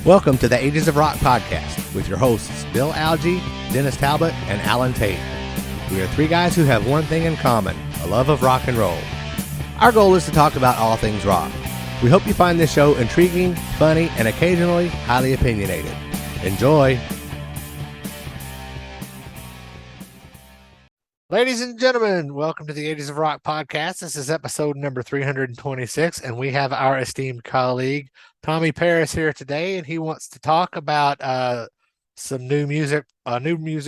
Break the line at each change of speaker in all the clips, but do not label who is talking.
Welcome to the Ages of Rock podcast with your hosts Bill Algie, Dennis Talbot, and Alan Tate. We are three guys who have one thing in common, a love of rock and roll. Our goal is to talk about all things rock. We hope you find this show intriguing, funny, and occasionally highly opinionated. Enjoy! Ladies and gentlemen, welcome to the Ages of Rock podcast. This is episode number 326, and we have our esteemed colleague, Tommy Paris, here today, and he wants to talk about some new music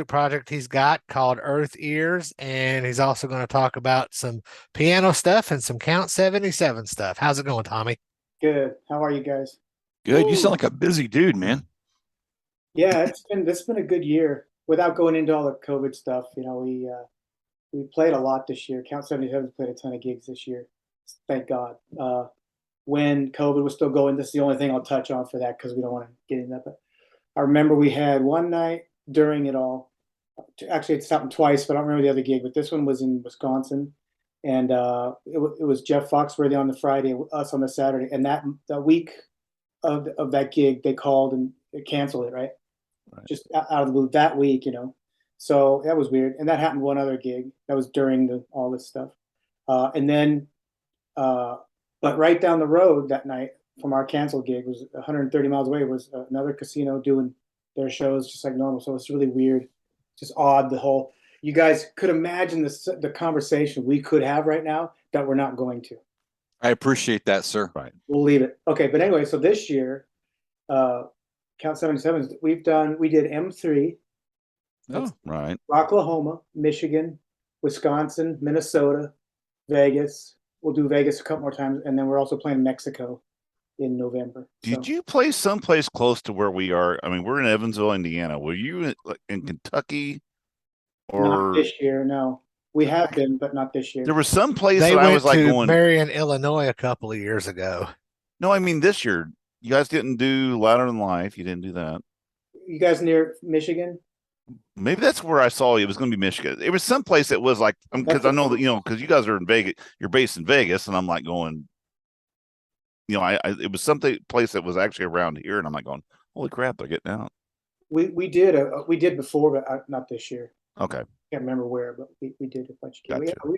project he's got called ERTHEARZ, and he's also going to talk about some piano stuff and some Count 77 stuff. How's it going, Tommy?
Good. How are you guys?
Good. Ooh. You sound like a busy dude, man.
Yeah, it's been a good year. Without going into all the COVID stuff, you know, we played a lot this year. Count 77 played a ton of gigs this year. Thank God. When COVID was still going, this is the only thing I'll touch on for that because we don't want to get into that. But I remember we had one night during it all. Actually, it's happened twice, but I don't remember the other gig. But this one was in Wisconsin, and it was Jeff Foxworthy on the Friday, us on the Saturday. And that week of that gig, they called and canceled it, right? Just out of the blue that week, you know. So that was weird. And that happened one other gig. That was during all this stuff. And then, but right down the road that night from our canceled gig was 130 miles away was another casino doing their shows just like normal. So it's really weird, just odd. You guys could imagine the conversation we could have right now that we're not going to.
I appreciate that, sir.
Right. We'll leave it. Okay. But anyway, so this year, Count 77, we did M3.
Oh, right.
Oklahoma, Michigan, Wisconsin, Minnesota, Vegas. We'll do Vegas a couple more times, and then we're also playing Mexico in November.
Did you play someplace close to where we are? I mean, we're in Evansville, Indiana. Were you in Kentucky? Or
not this year? No, we have been, but not this year.
There was some place
that
I was like
going Marion, Illinois, a couple of years ago.
No, I mean this year. You guys didn't do Louder Than Life. You didn't do that.
You guys near Michigan?
Maybe that's where I saw you. It was going to be Michigan. It was someplace that was like, because I know that, you know, because you guys are in Vegas, you're based in Vegas, and I'm like going, you know, it was place that was actually around here, and I'm like going, holy crap, they're getting out.
We did before, but not this year.
Okay.
Can't remember where, but we did a bunch of
gigs.
Gotcha.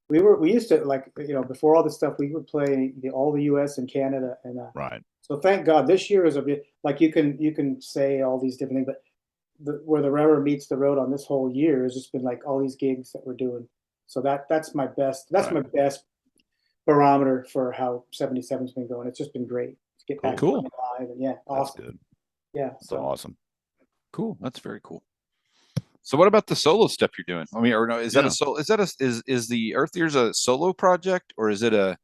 We used to, like, you know, before all this stuff, we would play all the U.S. and Canada, and
right.
So thank God this year is a bit like you can say all these different things, but where the rubber meets the road on this whole year has just been like all these gigs that we're doing. So that's my best. That's right. My best barometer for how 77's been going. It's just been great to get back live, and yeah, awesome.
That's good.
Yeah,
so awesome.
Cool. That's very cool. So what about the solo stuff you're doing? I mean, or no, is that a solo? Is the ERTHEARZ a solo project, or is it a?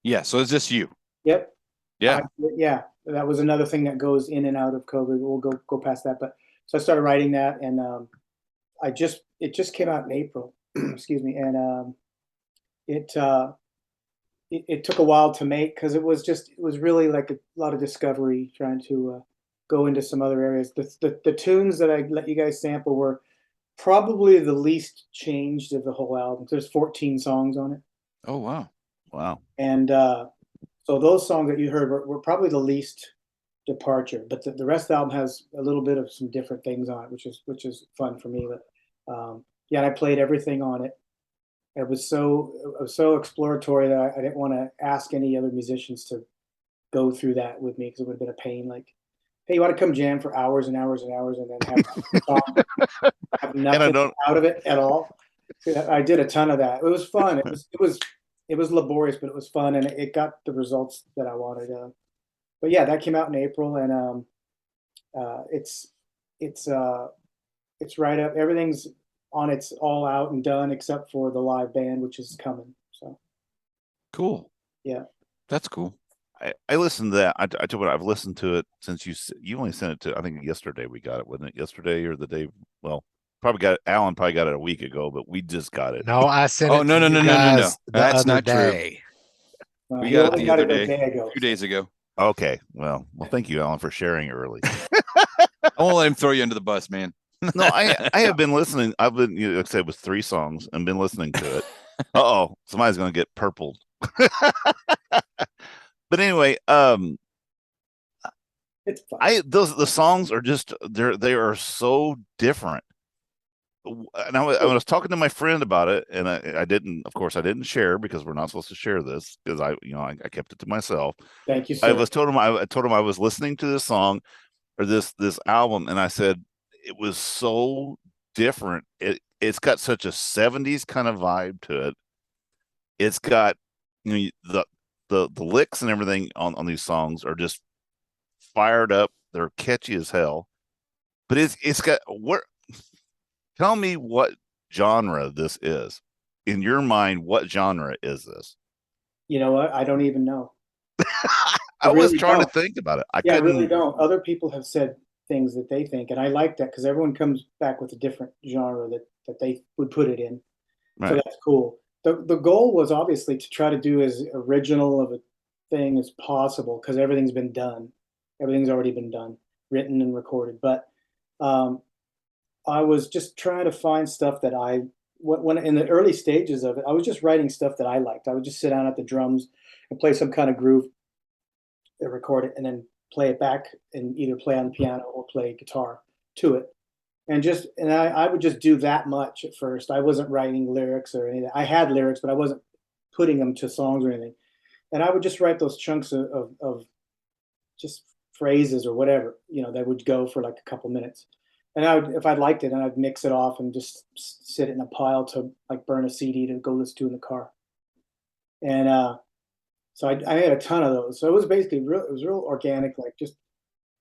Yeah. So it's just you.
Yep.
Yeah.
Yeah. That was another thing that goes in and out of COVID. We'll go past that, but so I started writing that, and it just came out in April. Excuse me, and it took a while to make because it was really like a lot of discovery, trying to go into some other areas. The tunes that I let you guys sample were probably the least changed of the whole album. There's 14 songs on it.
Oh wow.
And so those songs that you heard were probably the least departure, but the rest of the album has a little bit of some different things on it, which is fun for me. But yeah, I played everything on it. It was so exploratory that I didn't want to ask any other musicians to go through that with me because it would have been a pain. Like, hey, you want to come jam for hours and hours and hours and then have nothing out of it at all? I did a ton of that. It was fun. It was laborious, but it was fun, and it got the results that I wanted. But yeah, that came out in April, and it's right up. Everything's on. It's all out and done except for the live band, which is coming. So
cool.
Yeah,
that's cool.
I listened to that. I told you I've listened to it since you only sent it to. I think yesterday we got it. Wasn't it yesterday or the day? Well, Alan probably got it a week ago, but we just got it.
No, I sent it.
Oh, no. That's not
day.
True. We got it the other day, a few days ago.
Okay. Well, thank you, Alan, for sharing early.
I won't let him throw you under the bus, man.
No, I have been listening. I've been, like I said, it was 3 songs and been listening to it. Uh-oh, somebody's gonna get purpled. But anyway,
It's fun.
the songs are just they are so different. And I was talking to my friend about it, and I didn't, of course, I didn't share because we're not supposed to share this because I kept it to myself.
Thank you,
I
sir.
was told him I told him I was listening to this song or this album, and I said it was so different. It's got such a 70s kind of vibe to it. It's got the licks and everything on these songs are just fired up. They're catchy as hell. But it's got what tell me what genre this is. In your mind, what genre is this?
You know what? I don't even know.
I was
really
trying to
don't.
think about it. I
Yeah, I really
couldn't.
don't. Other people have said things that they think, and I like that because everyone comes back with a different genre that they would put it in. So
Right.
that's cool. The goal was obviously to try to do as original of a thing as possible because everything's been done. Everything's already been done, written and recorded. But um, I was just trying to find stuff that when in the early stages of it, I was just writing stuff that I liked. I would just sit down at the drums and play some kind of groove, record it, and then play it back and either play on the piano or play guitar to it. And I would just do that much at first. I wasn't writing lyrics or anything. I had lyrics, but I wasn't putting them to songs or anything. And I would just write those chunks of just phrases or whatever, that would go for like a couple minutes. And if I liked it, and I'd mix it off and just sit it in a pile to like burn a CD to go listen to in the car. And so I had a ton of those. So it was basically real. It was real organic, like just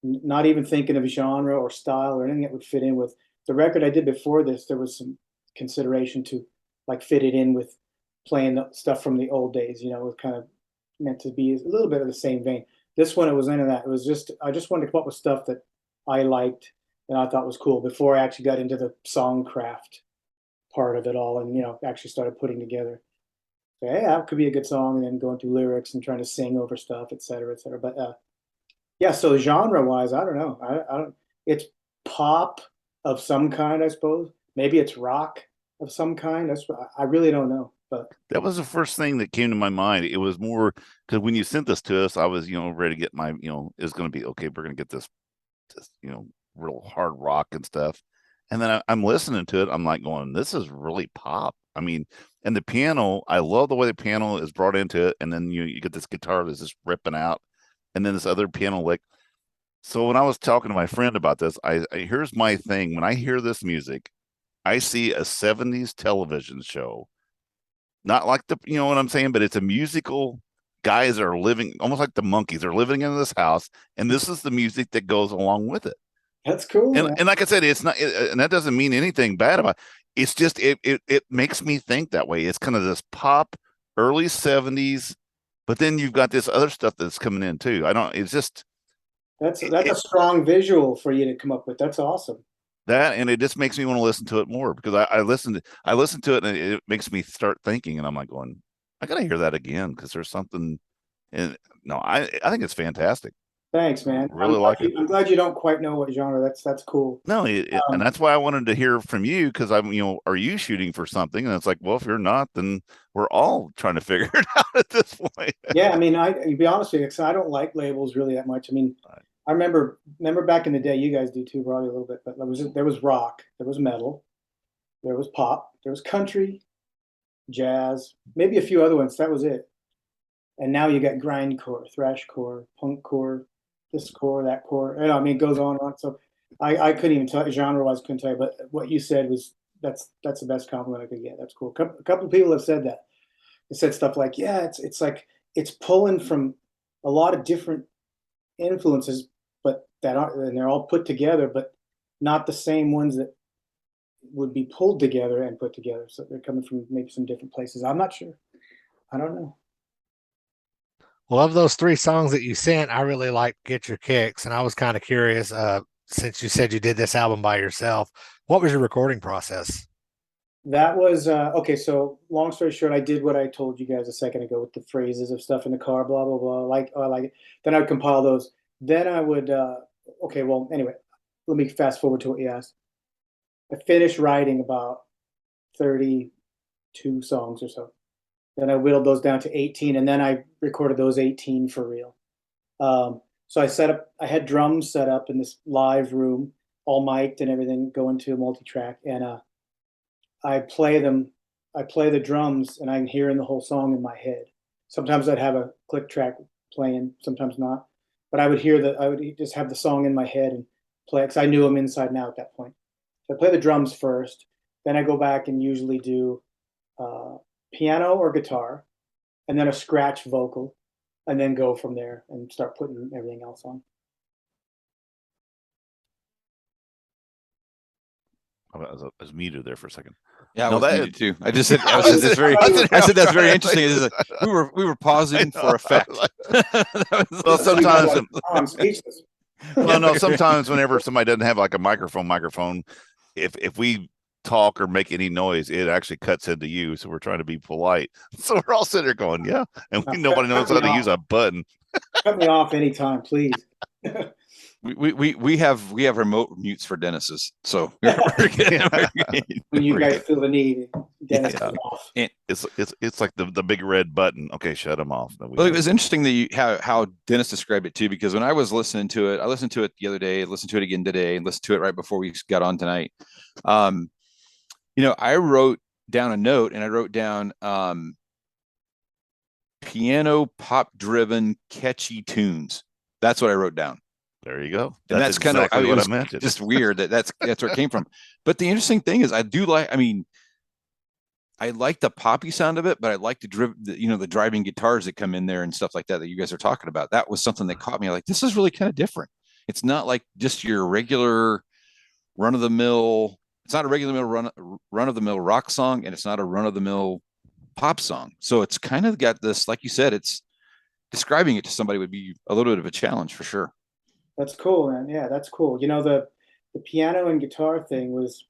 not even thinking of genre or style or anything that would fit in with the record I did before this. There was some consideration to like fit it in with playing the stuff from the old days. It was kind of meant to be a little bit of the same vein. This one, it was none of that. It was just I just wanted to come up with stuff that I liked and I thought was cool before I actually got into the song craft part of it all, and actually started putting together. So, hey, that could be a good song, and then going through lyrics and trying to sing over stuff, et cetera, et cetera. But yeah, so genre wise, I don't know. I don't. It's pop of some kind, I suppose. Maybe it's rock of some kind. I really don't know. But
That was the first thing that came to my mind. It was more because when you sent this to us, I was, ready to get my, it's going to be okay. We're going to get this, real hard rock and stuff. And then I'm listening to it. I'm like going, this is really pop. I mean, and the piano, I love the way the piano is brought into it. And then you get this guitar that's just ripping out, and then this other piano lick. So when I was talking to my friend about this, here's my thing. When I hear this music, I see a 70s television show, not like you know what I'm saying, but it's a musical. Guys are living almost like the monkeys are living in this house, and this is the music that goes along with it.
that's cool,
And
man.
and like I said, it's not, and that doesn't mean anything bad about it. It's just it makes me think that way. It's kind of this pop early 70s, but then you've got this other stuff that's coming in too. I don't. It's just
That's
it,
that's a
it,
strong visual for you to come up with. That's awesome.
that, and it just makes me want to listen to it more because I listen to it and it makes me start thinking, and I'm like going, I gotta hear that again because there's something. And no, I think it's fantastic.
Thanks, man.
Really like it.
I'm glad you don't quite know what genre. That's cool.
No, and
Um,
that's why I wanted to hear from you because are you shooting for something? And it's like, well, if you're not, then we're all trying to figure it out at this point.
yeah, I mean, to be honest with you, 'cause I don't like labels really that much. I mean, I remember back in the day, you guys do too, probably a little bit, but there was rock, there was metal, there was pop, there was country, jazz, maybe a few other ones. That was it. And now you got grindcore, thrashcore, punkcore, this core, that core. I mean, it goes on and on. So I couldn't even tell genre wise, couldn't tell you. But what you said was that's the best compliment I could get. That's cool. A couple of people have said that. They said stuff like, yeah, it's like it's pulling from a lot of different influences, but that are and they're all put together, but not the same ones that would be pulled together and put together. So they're coming from maybe some different places. I'm not sure. I don't know.
Well, of those 3 songs that you sent, I really like Get Your Kicks. And I was kind of curious, since you said you did this album by yourself, what was your recording process?
That was okay. So long story short, I did what I told you guys a second ago with the phrases of stuff in the car, blah blah blah. Like I like it. Then I'd compile those. Then I would okay. Well, anyway, let me fast forward to what you asked. I finished writing about 32 songs or so. Then I whittled those down to 18, and then I recorded those 18 for real. So I had drums set up in this live room, all mic'd and everything, going to a multi-track, and I play the drums, and I'm hearing the whole song in my head. Sometimes I'd have a click track playing, sometimes not, but I would just have the song in my head and play, because I knew them inside and out at that point. So I play the drums first, then I go back and usually do piano or guitar, and then a scratch vocal, and then go from there and start putting everything else on.
I was muted there for a second.
Yeah, I
No,
was
that-
muted too. I just said I said that's very. I said that's very interesting. It is we were pausing for effect.
Well, sometimes
I'm speechless.
well, no, sometimes whenever somebody doesn't have like a microphone, if we talk or make any noise, it actually cuts into you. So we're trying to be polite. So we're all sitting there going, yeah, and nobody knows how to use a button.
Cut me off anytime, please.
We have remote mutes for dentists, so we're good.
When you
We're
guys
good.
feel the need, Dennis
Yeah.
cut off.
It's like the big red button. Okay, shut them off.
Well, it was interesting that how Dennis described it too, because when I was listening to it, I listened to it the other day, listened to it again today, and listened to it right before we got on tonight. I wrote down a note, and I wrote down piano pop driven catchy tunes. That's what I wrote down.
There you go.
And that's kind
exactly
of
what
it was
I mentioned.
just weird that's where it came from. But the interesting thing is, I like the poppy sound of it, but I like the driving guitars that come in there and stuff like that you guys are talking about. That was something that caught me. Like, this is really kind of different. It's not like just your regular run of the mill. It's not a regular mill run of the mill rock song, and it's not a run of the mill pop song. So it's kind of got this, like you said, it's describing it to somebody would be a little bit of a challenge for sure.
That's cool, man. Yeah, that's cool. The piano and guitar thing was,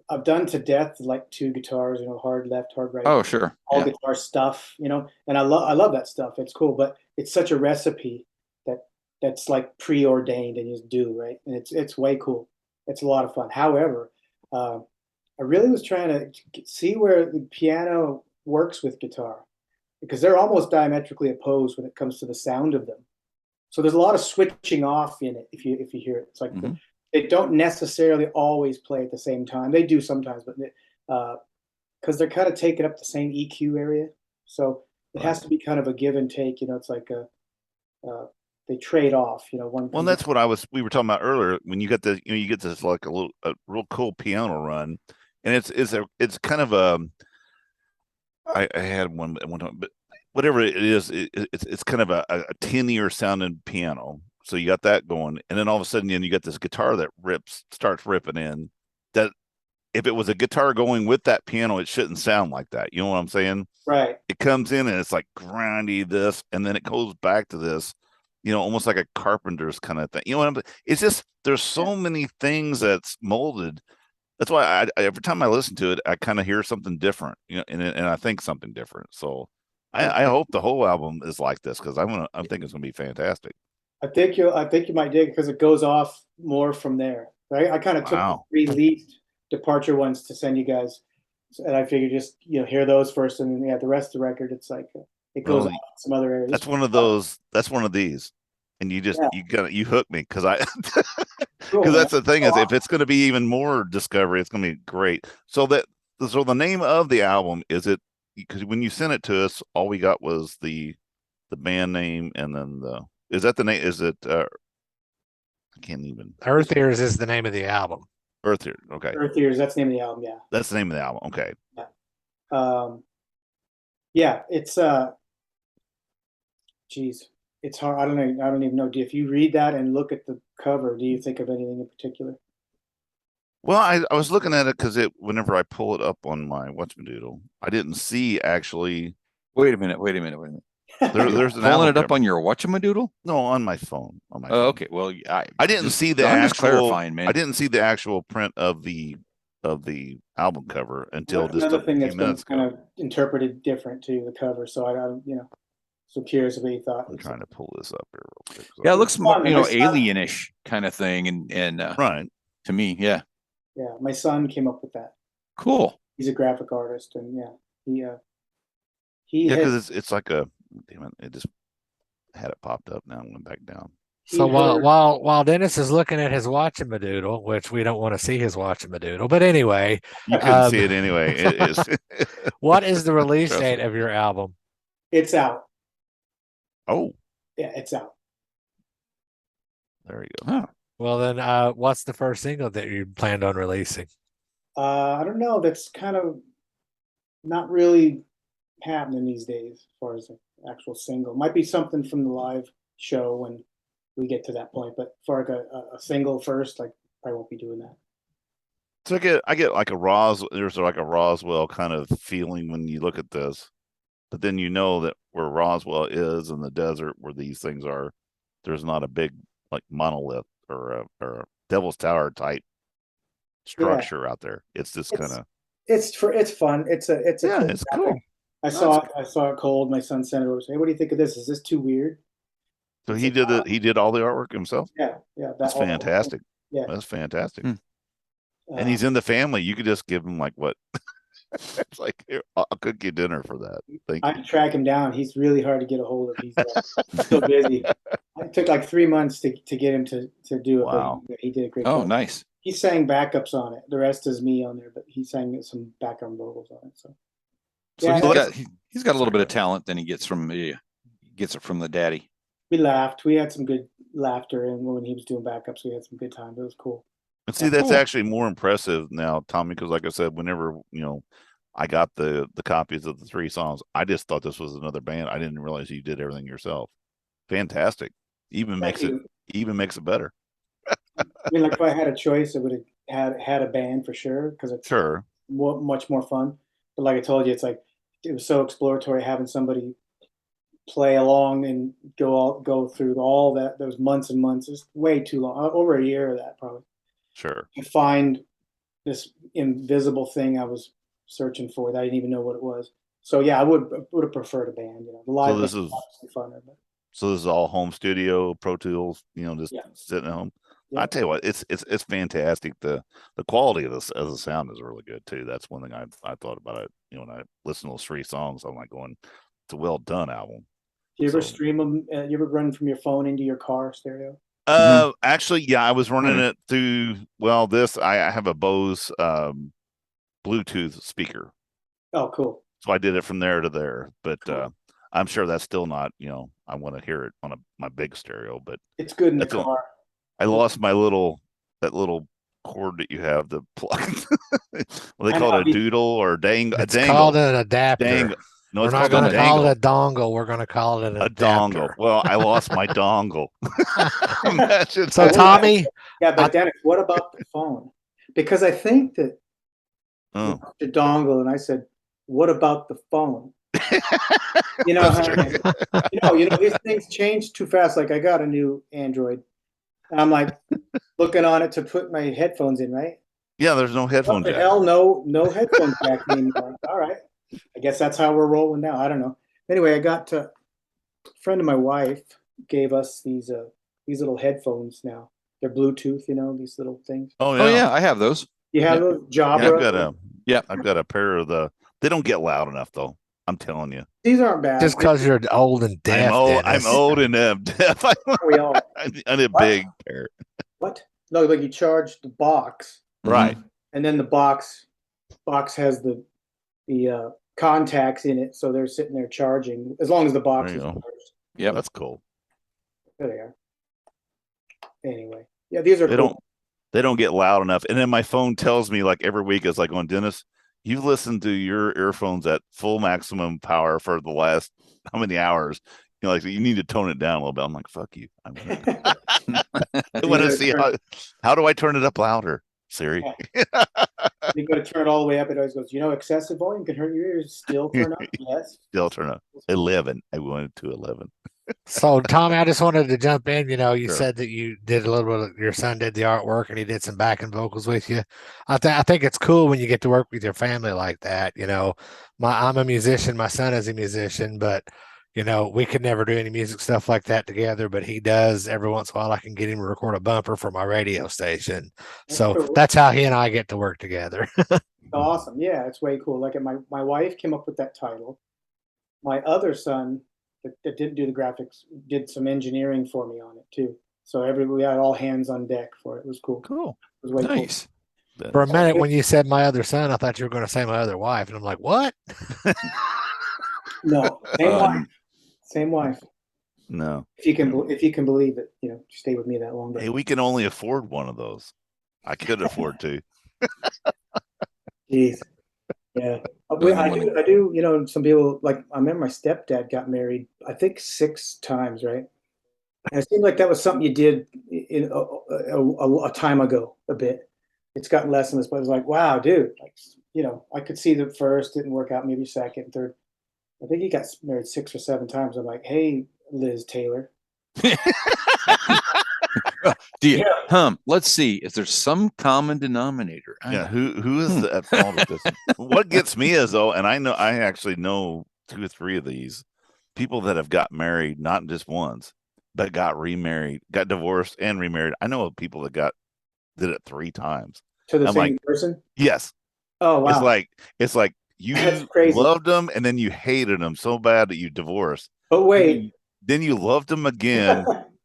I've done to death like two guitars, hard left, hard right.
Oh, sure.
All guitar stuff, and I love that stuff. It's cool, but it's such a recipe that's like preordained and you just do, right? And it's way cool. It's a lot of fun. However, I really was trying to see where the piano works with guitar, because they're almost diametrically opposed when it comes to the sound of them. So there's a lot of switching off in it if you hear it. It's like they don't necessarily always play at the same time. They do sometimes, but because they're kind of taking up the same EQ area. So it has to be kind of a give and take. It's like they trade off. One.
Well, that's what we were talking about earlier. When you get the, you get this like a real cool piano run, and it's kind of I had one time, but whatever it is, it's kind of a tinier sounding piano. So you got that going, and then all of a sudden, you got this guitar that starts ripping in. That if it was a guitar going with that piano, it shouldn't sound like that. You know what I'm saying?
Right.
It comes in and it's like grindy this, and then it goes back to this, almost like a carpenter's kind of thing. You know what I'm saying? It's just there's so many things that's molded. That's why I every time I listen to it, I kind of hear something different, and I think something different. So I hope the whole album is like this, because I'm thinking it's gonna be fantastic.
I think you might dig it because it goes off more from there. Right? I kind of took the 3 least departure ones to send you guys, and I figured just hear those first, and then the rest of the record, it's like it goes off in some other areas.
That's one of those. That's one of these, and you just you hook me because because that's the thing is if it's going to be even more discovery, it's going to be great. So the name of the album is it, because when you sent it to us, all we got was the band name, and then is that the name? Is it? I can't even.
ERTHEARZ is the name of the album.
ERTHEARZ. Okay.
ERTHEARZ. That's the name of the album. Yeah.
That's the name of the album. Okay.
Yeah. Yeah. It's geez, it's hard. I don't even know. If you read that and look at the cover, do you think of anything in particular?
Well, I was looking at it because whenever I pull it up on my Whatchamadoodle, I didn't see actually.
Wait a minute.
There's an
pulling
album
it up
cover.
on your Whatchamadoodle?
No, on my phone. On my
Oh,
phone.
okay. Well,
I didn't see the
I'm
actual.
just clarifying, man.
I didn't see the actual print of the album cover until
That's
just
another
a
thing
few
that's been
minutes
kind
ago.
of interpreted different to the cover. So I don't, so curious what you thought.
I'm trying to pull this up here real quick.
Yeah, it looks more,
fun. It's not-
alienish kind of thing, and
right.
to me, yeah.
Yeah, my son came up with that.
Cool.
He's a graphic artist, and he
Yeah,
had
because it's like a damn it, it just had it popped up now and went back down.
So
he'd
while
heard
while Dennis is looking at his watchamadoodle, which we don't want to see his watchamadoodle, but anyway,
You couldn't
Um,
see it anyway. It is.
what is the release
Trust
date
me.
of your album?
it's out.
Oh,
Yeah, it's out.
there you go.
Huh.
Well, then, what's the first single that you planned on releasing?
I don't know. That's kind of not really happening these days as far as an actual single. Might be something from the live show when we get to that point, but for like a single first, like I won't be doing that.
So I get like there's like a Roswell kind of feeling when you look at this, but then you know that where Roswell is in the desert where these things are, there's not a big like monolith or a Devil's Tower type structure out there. It's just kind of
It's fun. It's a
yeah,
cool
it's
graphic.
cool.
I saw it cold. My son sent it over. Say, hey, what do you think of this? Is this too weird?
So
It's
he
like,
did it. He did all the artwork himself.
yeah.
That's fantastic.
Yeah.
That's fantastic.
Hmm.
And he's in the family. You could just give him like what? It's like here, I'll cook you dinner for that. Thank
I
you.
track him down. He's really hard to get a hold of. He's so busy. It took like 3 months to get him to do it,
Wow.
but he did a great
Oh,
job.
nice.
He sang backups on it. The rest is me on there, but he sang some background vocals on it. So
So
yeah,
he's got a little bit of talent than he gets it from the daddy.
we laughed. We had some good laughter, and when he was doing backups, we had some good time. It was cool.
And see, that's
Cool.
actually more impressive now, Tommy, because like I said, whenever I got the copies of the 3 songs, I just thought this was another band. I didn't realize you did everything yourself. Fantastic. Even
Thank
makes it better.
I mean, like if I had a choice, I would have had a band for sure because it's
Sure.
much more fun. But like I told you, it's like it was so exploratory having somebody play along and go through all that. Those months and months. It's way too long. Over a year of that probably.
Sure.
To find this invisible thing I was searching for that I didn't even know what it was. So yeah, I would have preferred a band. The live
this
band
is
obviously funner, but
So this is all home studio, Pro Tools, just
Yeah.
sitting at home.
Yeah.
I tell you what, it's fantastic. The quality of this as a sound is really good too. That's one thing I thought about it. When I listen to those 3 songs, I'm like going, it's a well done album.
do you ever
So-
stream them? You ever run from your phone into your car stereo?
Actually, yeah, I was running it through. Well, I have a Bose Bluetooth speaker,
Oh, cool.
so I did it from there to there. But
Cool.
I'm sure that's still not. I want to hear it on my big stereo, but
It's good in the
That's all-
car.
I lost that little cord that you have to plug. Well, they
I
call
know,
it a doodle or a
It's
dangle.
called an adapter.
Dangle. No,
We're
it's
not
called
going
a
to call
dangle.
it a dongle. We're going to call it an
A
adapter.
dongle. Well, I lost my dongle. Imagine
So
that.
Tommy,
Yeah, but Dennis, what about the phone? Because I think that
Oh.
the dongle, and I said, "What about the phone?"
That's true.
These things change too fast. Like I got a new Android, and I'm like looking on it to put my headphones in, right?
Yeah, there's no
What
headphone
the
jack.
hell? No headphone jack anymore. All right, I guess that's how we're rolling now. I don't know. Anyway, I got a friend of my wife gave us these little headphones now. They're Bluetooth, these little things.
Oh
Oh yeah, I have those.
You have
Yep.
those Jabra.
I've got a pair of they don't get loud enough though. I'm telling you.
These aren't bad.
just because you're old and deaf,
I'm
Dennis.
old and deaf.
We all
I need a big pair.
what? No, like you charge the box,
Right.
and then the box has the contacts in it, so they're sitting there charging as long as the box
There
is
you go.
charged.
Yep.
That's cool.
There they are. Anyway, yeah, these are
They
cool.
don't get loud enough. And then my phone tells me like every week, it's like going, Dennis, you've listened to your earphones at full maximum power for the last how many hours? Like you need to tone it down a little bit. I'm like, fuck you. I want to see how do I turn it up louder, Siri?
Yeah. You got to turn it all the way up. It always goes, excessive volume can hurt your ears. Still turn up. Yes.
Still turn up 11. I wanted to 11.
So Tommy, I just wanted to jump in. You
Sure.
said that you did a little bit. Your son did the artwork, and he did some backing vocals with you. I think it's cool when you get to work with your family like that. I'm a musician. My son is a musician, but we could never do any music stuff like that together, but he does every once in a while. I can get him to record a bumper for my radio station. So
cool.
that's how he and I get to work together.
Awesome. Yeah, it's way cool. Like my wife came up with that title. My other son that didn't do the graphics did some engineering for me on it too. So we had all hands on deck for it. It was cool.
Cool.
It was way cool.
Nice.
For a minute, when you said my other son, I thought you were going to say my other wife, and I'm like, what?
No, same wife. Same wife.
No.
If you can believe it, stay with me that long.
Hey, we can only afford one of those. I could afford to.
Jeez. Yeah. I do. Some people, like, I remember my stepdad got married, I think 6 times, right? And it seemed like that was something you did in a time ago, a bit. It's gotten less and less, but it was like, wow, dude, like, I could see the first didn't work out, maybe second, third. I think he got married 6 or 7 times. I'm like, hey, Liz Taylor.
Let's see if there's some common denominator.
Yeah, who is at fault with this? What gets me is, though, and I actually know 2 or 3 of these people that have got married, not just once, but got remarried, got divorced and remarried. I know of people that did it 3 times.
To the
I'm
same
like,
person?
Yes.
Oh, wow.
It's like you
That's crazy.
loved them and then you hated them so bad that you divorced.
But wait.
Then you loved them again.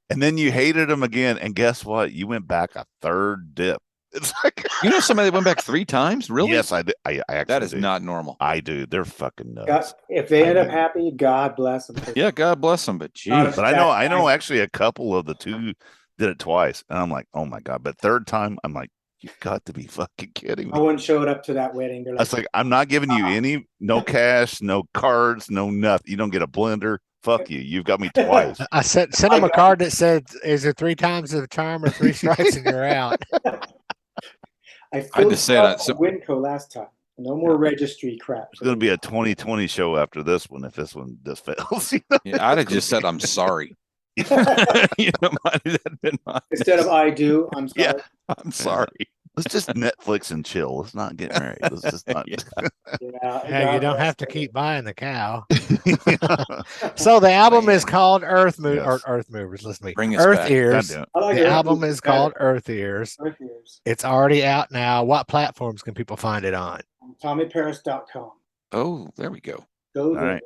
And then you hated him again, and guess what? You went back a 3rd dip. It's like
somebody that went back 3 times. Really?
Yes, I did. I actually
that is
do.
not normal.
I do. They're fucking nuts.
If they end up happy, God bless them.
Yeah, God bless them. But geez,
but I know actually a couple of the 2 did it twice, and I'm like, oh my God. But 3rd time, I'm like, you've got to be fucking kidding me.
I wouldn't show it up to that wedding.
I was like, I'm not giving you no cash, no cards, no nothing. You don't get a blender. Fuck you. You've got me twice.
I sent him a card that said, is there 3 times of the charm or 3 strikes and you're out?
I
just said
Winco last time. No more registry crap.
It's going to be a 2020 show after this one if this one fails.
Yeah, I'd have just said, I'm sorry. Might have been mine.
Instead of I do, I'm sorry.
Yeah, I'm sorry.
Let's just Netflix and chill. Let's not get married. Let's just not.
Yeah, you don't have to keep buying the cow. So the album is called Earth Movers. Listen to me.
Bring us
ERTHEARZ.
Like
the album is called ERTHEARZ.
ERTHEARZ.
It's already out now. What platforms can people find it on?
TommyParis.com.
Oh, there we go.
Go there.
All right.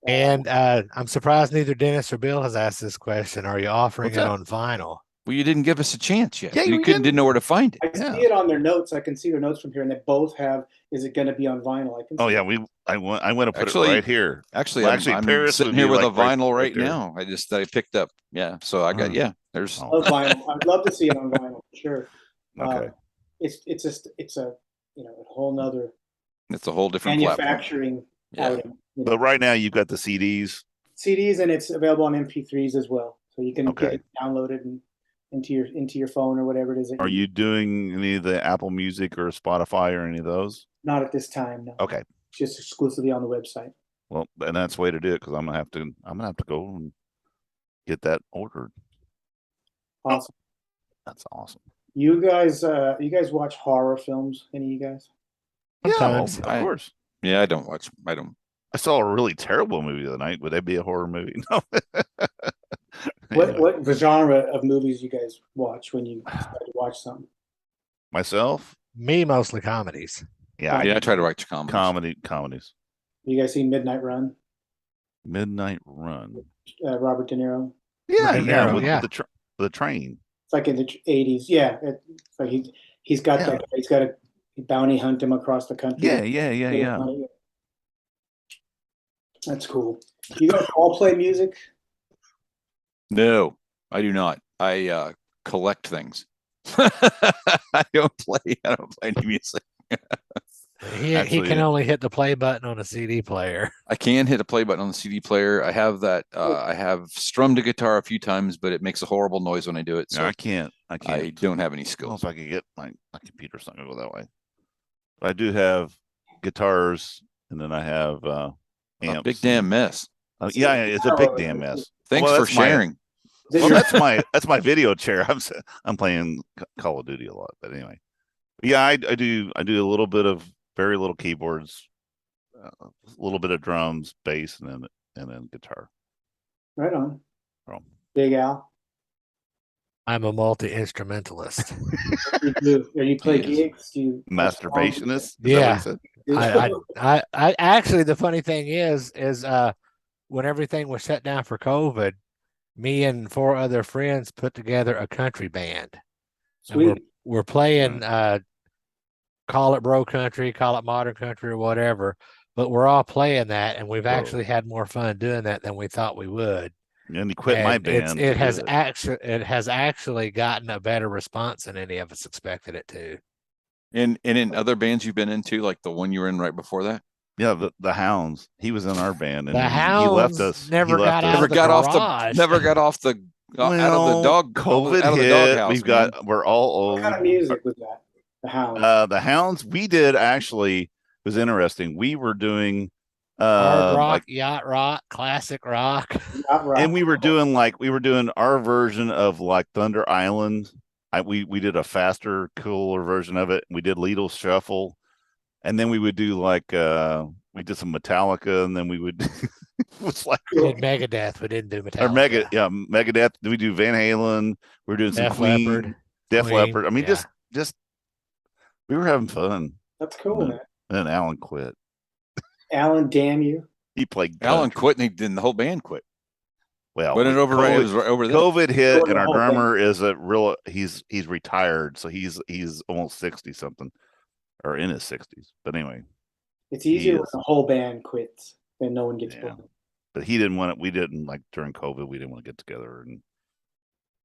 And I'm surprised neither Dennis or Bill has asked this question. Are you offering it on vinyl?
Well, you didn't give us a chance yet.
Yeah,
you didn't know where to find it.
I see it on their notes. I can see their notes from here, and they both have. Is it going to be on vinyl? I can.
Oh yeah, I want to put it right here.
Actually,
well,
I'm
Paris
sitting here with a
like
vinyl right now. I picked up. Yeah, so I got There's
vinyl. I'd love to see it on vinyl. Sure.
Okay.
It's a whole nother.
It's a whole different
manufacturing outing.
But right now you've got the CDs.
CDs, and it's available on MP3s as well, so you can get it downloaded and into your phone or whatever it is.
Are you doing any of the Apple Music or Spotify or any of those?
Not at this time, no.
Okay.
It's just exclusively on the website.
Well, and that's the way to do it because I'm gonna have to go and get that ordered.
Awesome.
That's awesome.
You guys watch horror films? Any of you guys?
Sometimes.
Of course.
Yeah, I don't.
I saw a really terrible movie the other night. Would that be a horror movie? No.
What genre of movies you guys watch when you decide to watch something?
Myself?
Me, mostly comedies.
Yeah,
I try to watch
comedies.
You guys seen Midnight Run?
Midnight Run.
Robert De Niro.
Yeah,
with
the train.
It's like in the 80s. Yeah, it's like he's got that. He's got a bounty hunt him across the country.
Yeah.
That's cool. You guys all play music?
No, I do not. I collect things. I don't play any music.
He can only hit the play button on a CD player.
I can hit a play button on the CD player. I have that. I have strummed a guitar a few times, but it makes a horrible noise when I do it. So
no, I can't.
I don't have any
I don't
skills.
know if I could get my computer's not gonna go that way. But I do have guitars, and then I have amps.
A big damn mess.
Yeah, it's a big damn mess.
Thanks for sharing.
Well, that's my video chair. I'm playing Call of Duty a lot, but anyway. Yeah, I do a little bit of very little keyboards, a little bit of drums, bass, and then and then guitar.
Right on.
Oh.
Big Al.
I'm a multi-instrumentalist.
You do. Or you play
He is.
gigs? Do you
Masturbationist? Is
Yeah.
that what he
I actually, the funny thing is when everything was shut down for COVID, me and 4 other friends put together a country band. And
Sweet.
we're playing call it bro country, call it modern country or whatever, but we're all playing that, and we've actually had more fun doing that than we thought we would.
And he quit my
And
band.
it has actually gotten a better response than any of us expected it to.
And in other bands you've been into, like the one you were in right before that?
Yeah, the Hounds. He was in our band, and
The
he left
Hounds
us.
never got out
Never
of the
got off
garage.
never got off the out of the dog
COVID
out of the
hit.
doghouse.
We're all old.
What kind of music was that? The Hounds.
The Hounds, we did actually, it was interesting. We were doing
Hard rock,
like
yacht rock, classic rock.
Yacht rock.
and we were doing our version of like Thunder Island. We did a faster, cooler version of it. We did Lidl Shuffle, and then we would do like we did some Metallica, and then we would it was like
We did Megadeth. We didn't do Metallica.
or Megadeth. We do Van Halen. We were doing some
Def
Queen,
Leppard.
Def
Queen,
Leppard. I mean,
yeah.
just we were having fun.
That's cool, man.
And then Alan quit.
Alan, damn you.
He played
Alan
country.
quit, and then the whole band quit.
Well,
But it was over this.
COVID hit,
Over
and
the
our
whole
drummer is a real. He's retired, so he's almost 60 something, or in his 60s. But anyway,
It's easier when the whole band quits than no one gets
Yeah.
booked.
but he didn't want it. We didn't like during COVID. We didn't want to get together, and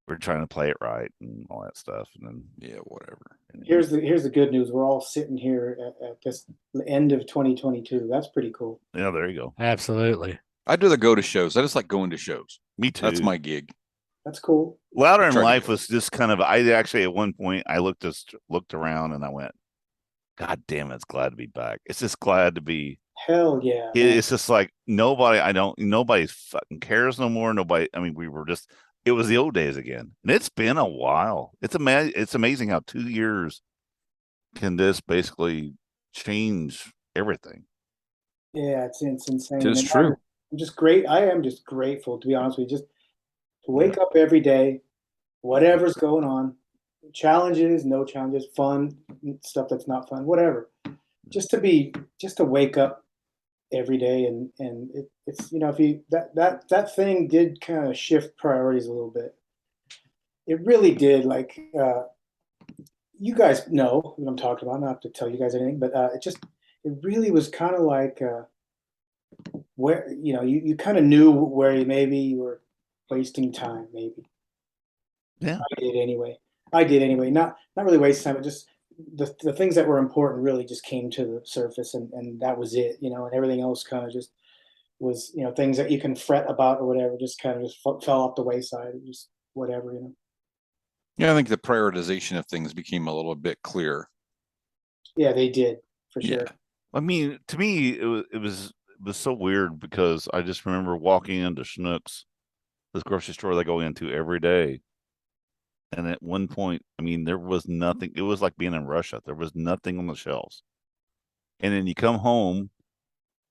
we're trying to play it right and all that stuff. And then
Yeah, whatever.
Here's the good news. We're all sitting here at this end of 2022. That's pretty cool.
yeah, there you go.
Absolutely.
I'd rather go to shows. I just like going to shows.
Me too.
That's my gig.
That's cool.
Louder in
Try to
Life
do it.
was just kind of. I actually at one point I looked around and I went, God damn it, it's glad to be back. It's just glad to be.
Hell yeah.
It's just like nobody fucking cares no more. Nobody. I mean, it was the old days again, and it's been a while. It's amazing how 2 years can this basically change everything.
Yeah, it's insane.
It's
And
true.
I'm just great. I am just grateful, to be honest with you, just to wake up every day, whatever's going on, challenges, no challenges, fun, stuff that's not fun, whatever. Just to wake up every day, and it's if you that thing did kind of shift priorities a little bit. It really did. Like you guys know what I'm talking about. I don't have to tell you guys anything, but it really was kind of like where you kind of knew where you were wasting time, maybe.
Yeah.
I did anyway. Not really waste time, but just the things that were important really just came to the surface, and that was it, and everything else kind of just was, things that you can fret about or whatever, just kind of just fell off the wayside, just whatever.
Yeah, I think the prioritization of things became a little bit clearer.
Yeah, they did, for sure.
Yeah.
I mean, to me, it was so weird because I just remember walking into Schnucks, this grocery store that I go into every day. And at one point, I mean, there was nothing. It was like being in Russia. There was nothing on the shelves. And then you come home,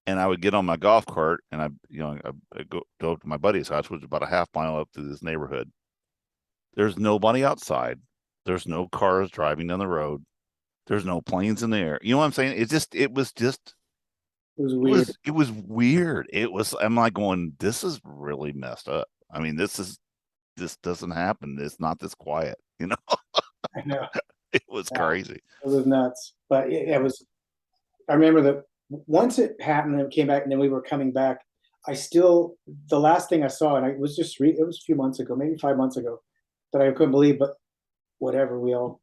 and I would get on my golf cart, and I go up to my buddy's house, which is about a half mile up through this neighborhood. There's nobody outside. There's no cars driving down the road. There's no planes in the air. You know what I'm saying? It was weird. It was weird. I'm like going, this is really messed up. I mean, this doesn't happen. It's not this quiet,
I know.
It was crazy.
It was nuts. But it was, I remember that once it happened and it came back and then we were coming back, the last thing I saw, and it was a few months ago, maybe 5 months ago, that I couldn't believe, but whatever, we all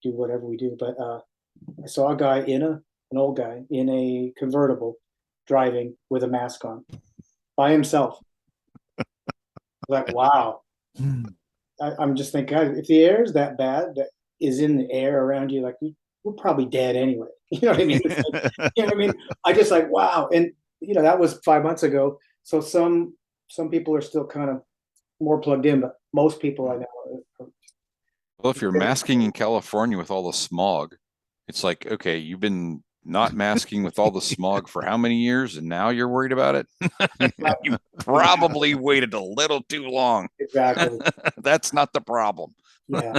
do whatever we do. But I saw a guy an old guy in a convertible driving with a mask on by himself. Like, wow. I'm just thinking, God, if the air is that bad, that is in the air around you, like we're probably dead anyway. You know what I mean? You know what I mean? I just like, wow. And that was 5 months ago. So some people are still kind of more plugged in, but most people I know
Well, if you're masking in California with all the smog, it's like, okay, you've been not masking with all the smog for how many years, and now you're worried about it? You probably waited a little too long.
Exactly.
That's not the problem.
Yeah.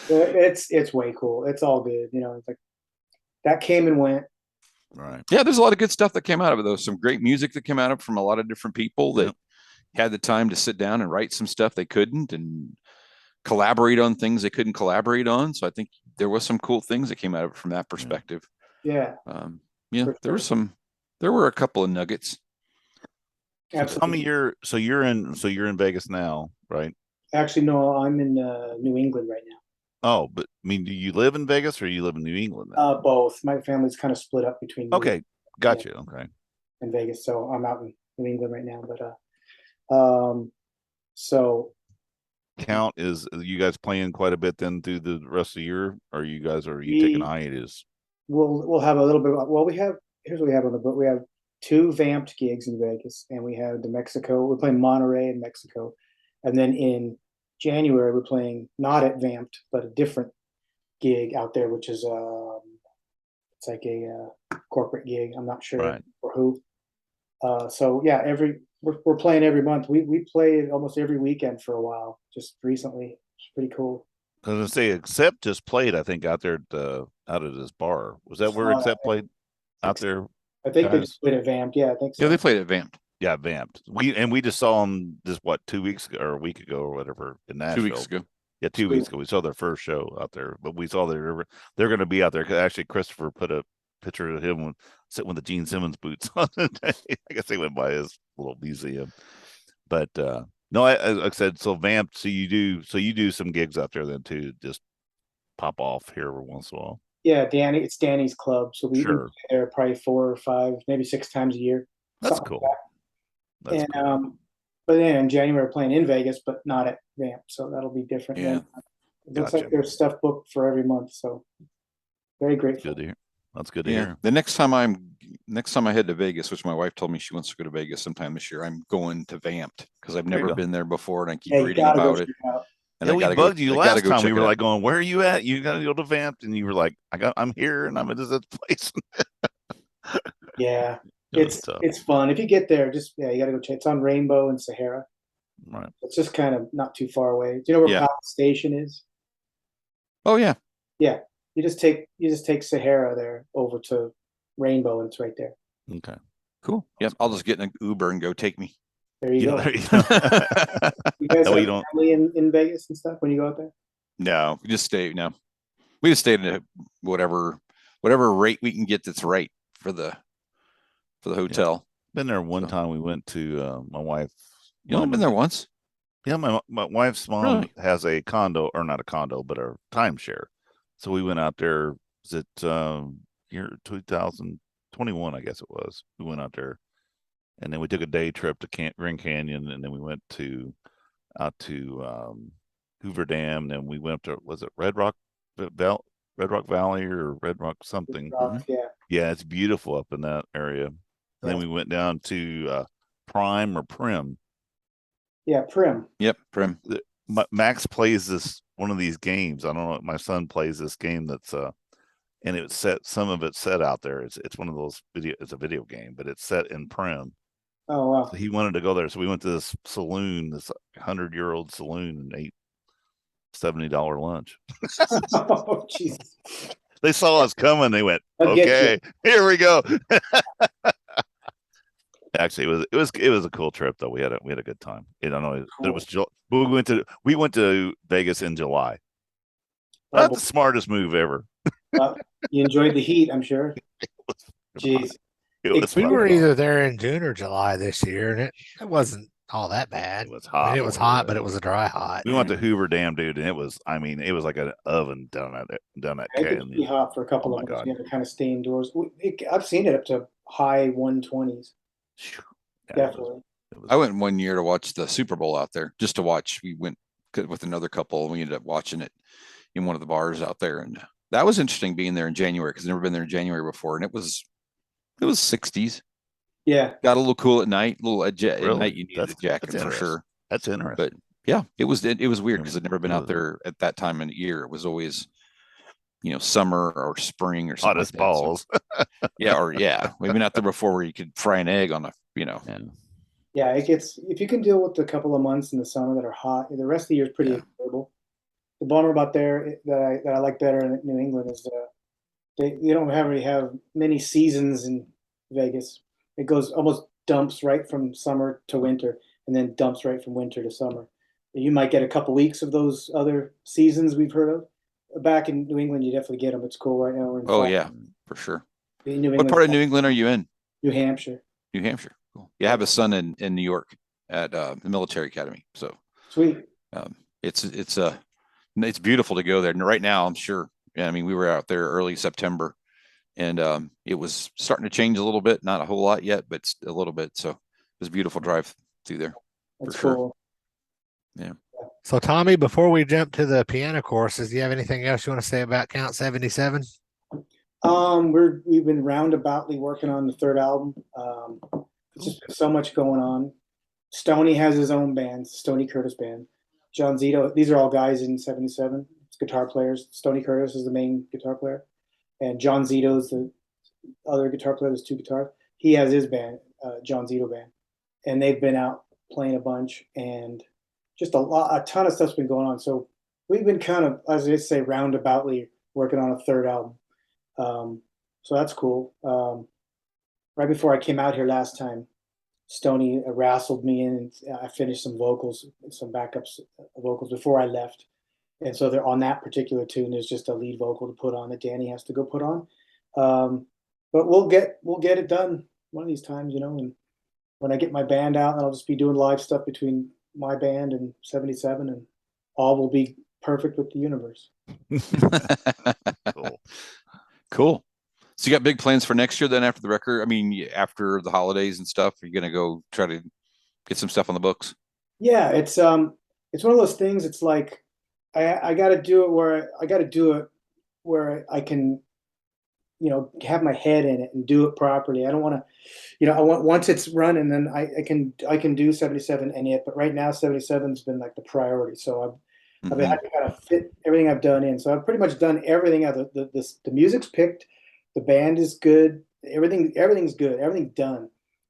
It's way cool. It's all good. It's like that came and went.
Right.
Yeah, there's a lot of good stuff that came out of it, though. Some great music that came out of it from a lot of different people that had the time to sit down and write some stuff they couldn't, and collaborate on things they couldn't collaborate on. So I think there was some cool things that came out of it from that perspective.
Yeah.
There were a couple of nuggets.
Absolutely.
You're in Vegas now, right?
Actually, no, I'm in New England right now.
Oh, but I mean, do you live in Vegas or you live in New England now?
Both. My family's kind of split up between
Okay, got you. Okay.
and Vegas, so I'm out in New England right now. But so
Count is you guys playing quite a bit then through the rest of the year, or are you taking a hiatus?
we'll have a little bit of, well, here's what we have on the book. We have 2 vamped gigs in Vegas, and we have we're playing Monterey in Mexico, and then in January we're playing not at Vamped but a different gig out there, which is it's like a corporate gig. I'm not sure for who. So yeah, we're playing every month. We played almost every weekend for a while, just recently. It's pretty cool.
I was gonna say, Accept just played, I think, out there out at this bar. Was that where Accept played out there?
I think they just played at Vamped. Yeah, I think so.
Yeah, they played at Vamped.
Yeah, Vamped. We just saw them just 2 weeks ago or a week ago or whatever in Nashville.
2 weeks ago.
Yeah, 2 weeks ago. We saw their first show out there, but we saw they're going to be out there. Actually, Christopher put a picture of him sitting with the Gene Simmons boots on today. I guess they went by his little museum. But no, like I said, so Vamped. So you do some gigs out there then too, just pop off here every once in a while.
Yeah, it's Danny's club, so we play there probably 4 or 5, maybe 6 times a year.
That's cool.
Like that. That's cool. But then in January we're playing in Vegas, but not at Vamp, so that'll be different.
Yeah,
it looks like there's stuff booked for every month, so very grateful.
Good to hear. That's good to hear.
The next time I head to Vegas, which my wife told me she wants to go to Vegas sometime this year, I'm going to Vamped because I've never been there before, and I keep reading about it.
And we bugged you last time. We were like going, "Where are you at? You got to go to Vamped," and you were like, "I'm here, and I'm at this place."
Yeah, it's fun if you get there. Just you got to go check. It's on Rainbow and Sahara.
Right.
It's just kind of not too far away. Do you know where Powell Station is?
Oh yeah.
Yeah. You just take Sahara there over to Rainbow, and it's right there.
Okay.
Cool. Yep. I'll just get in an Uber and go take me.
There you go.
There you go.
You guys have family in Vegas and stuff when you go out there?
No, we just stay. No, we just stayed at whatever rate we can get that's right for the hotel.
Been there one time. We went to my wife.
You only been there once?
Yeah, my wife's mom has a condo, or not a condo, but a timeshare. So we went out there. Was it year 2021? I guess it was. We went out there, and then we took a day trip to Grand Canyon, and then we went out to Hoover Dam. And then we went up to, was it Red Rock Valley or Red Rock something? Yeah, it's beautiful up in that area. And then we went down to Prime or Prim.
Yeah, Prim.
Yep, Prim.
Max plays one of these games. I don't know. My son plays this game that's and some of it's set out there. It's one of those it's a video game, but it's set in Prim.
Oh wow.
So he wanted to go there. So we went to this saloon, this 100-year-old saloon, and ate $70 lunch.
Oh Jesus.
They saw us coming. They went, "Okay, here we go." Actually, it was a cool trip though. We had a good time. I don't know. Cool. It was we went to Vegas in July. Not the smartest move ever.
You enjoyed the heat, I'm sure. Jeez.
We were either there in June or July this year, and it wasn't all that bad.
It was hot.
I mean, it was hot, but it was a dry hot.
We went to Hoover Dam, dude, and it was like an oven down that
canyon. It was hot for a couple of months. You had to kind of stay indoors. I've seen it up to high 120s. Definitely.
I went one year to watch the Super Bowl out there, just to watch. We went with another couple, and we ended up watching it in one of the bars out there, and that was interesting being there in January because I've never been there in January before, and it was 60s.
Yeah,
got a little cool at night. At night you needed a jacket for sure.
That's interesting.
But yeah, it was weird because I'd never been out there at that time of the year. It was always summer or spring or something
Hot as
like that. So,
balls.
maybe not there before where you could fry an egg on
Yeah.
Yeah, it gets, if you can deal with the couple of months in the summer that are hot, the rest of the year is pretty
Yeah.
enjoyable. The bummer about there that I like better in New England is they don't really have many seasons in Vegas. It goes almost dumps right from summer to winter, and then dumps right from winter to summer. You might get a couple weeks of those other seasons we've heard of. Back in New England, you definitely get them. It's cool right now. We're in
Oh
fall.
yeah, for sure.
In New
What
England,
part of New England are you in?
New Hampshire.
New Hampshire. Cool. Yeah, I have a son in New York at the military academy. So
Sweet.
it's beautiful to go there. And right now, I'm sure. Yeah, I mean, we were out there early September, and it was starting to change a little bit. Not a whole lot yet, but a little bit. So it was a beautiful drive through there.
That's
for sure.
cool.
Yeah.
So, Tommy, before we jump to the piano courses, do you have anything else you want to say about Count 77?
We've been roundaboutly working on the third album. It's just been so much going on. Stoney has his own band, Stoney Curtis Band. John Zito, these are all guys in 77. It's guitar players. Stoney Curtis is the main guitar player, and John Zito is the other guitar player. There's two guitars. He has his band, John Zito Band, and they've been out playing a bunch, and just a ton of stuff's been going on. So we've been kind of, as I say, roundaboutly working on a third album. So that's cool. Right before I came out here last time, Stoney wrestled me in, and I finished some vocals, some backups vocals before I left. And so they're on that particular tune. There's just a lead vocal to put on that Danny has to go put on. But we'll get it done one of these times, And when I get my band out, I'll just be doing live stuff between my band and 77, and all will be perfect with the universe.
Cool.
Cool. So you got big plans for next year then after the record? I mean, after the holidays and stuff, are you going to go try to get some stuff on the books?
Yeah, it's one of those things. It's like I got to do it where I can, have my head in it and do it properly. I don't want to, I want, once it's running, then I can do 77 and it. But right now, 77's been like the priority. So I've had to kind of fit everything I've done in. So I've pretty much done everything. The music's picked, the band is good, everything's good, everything's done.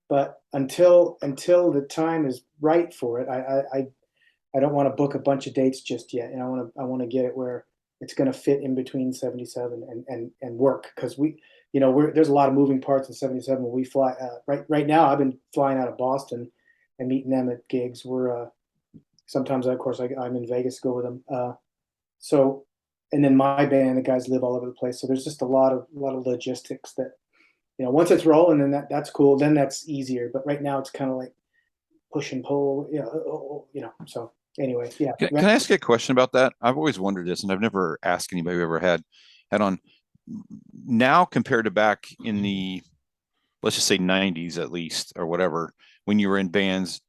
But until the time is right for it, I don't want to book a bunch of dates just yet. And I want to get it where it's going to fit in between 77 and work, because there's a lot of moving parts in 77 when we fly. Right now, I've been flying out of Boston and meeting them at gigs. We're sometimes, of course, I'm in Vegas to go with them. So, and then my band, the guys live all over the place. So there's just a lot of logistics that, once it's rolling, then that's cool. Then that's easier. But right now, it's kind of like push and pull. So anyway, yeah.
Can I ask you a question about that? I've always wondered this, and I've never asked anybody who ever had on. Now compared to back in the, let's just say 90s at least, or whatever, when you were in bands,